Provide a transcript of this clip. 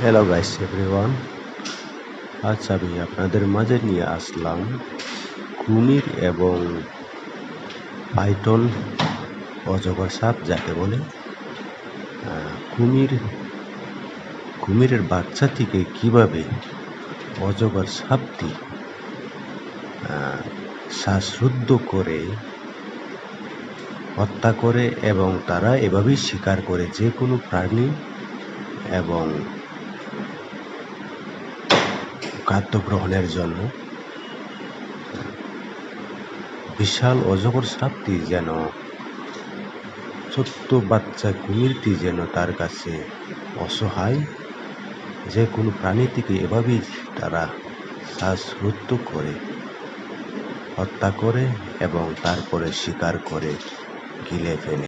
Hello guys everyone, আজ আমি আপনাদের মাঝে নিয়ে আসলাম কুমির এবং পাইথন অজগর সাপ যাকে বলে। কুমিরের বাচ্চা থেকে কিভাবে অজগর সাপটি শ্বাসরুদ্ধ করে হত্যা করে এবং তারা এভাবেই শিকার করে যে কোনো প্রাণী এবং খাদ্য গ্রহণের জন্য। বিশাল অজগর সাপটি যেন ছোট্ট বাচ্চা কুমিরটি যেন তার কাছে অসহায়, যে কোনো প্রাণী থেকে এভাবেই তারা শ্বাসরুদ্ধ করে হত্যা করে এবং তারপরে শিকার করে গিলে ফেলে।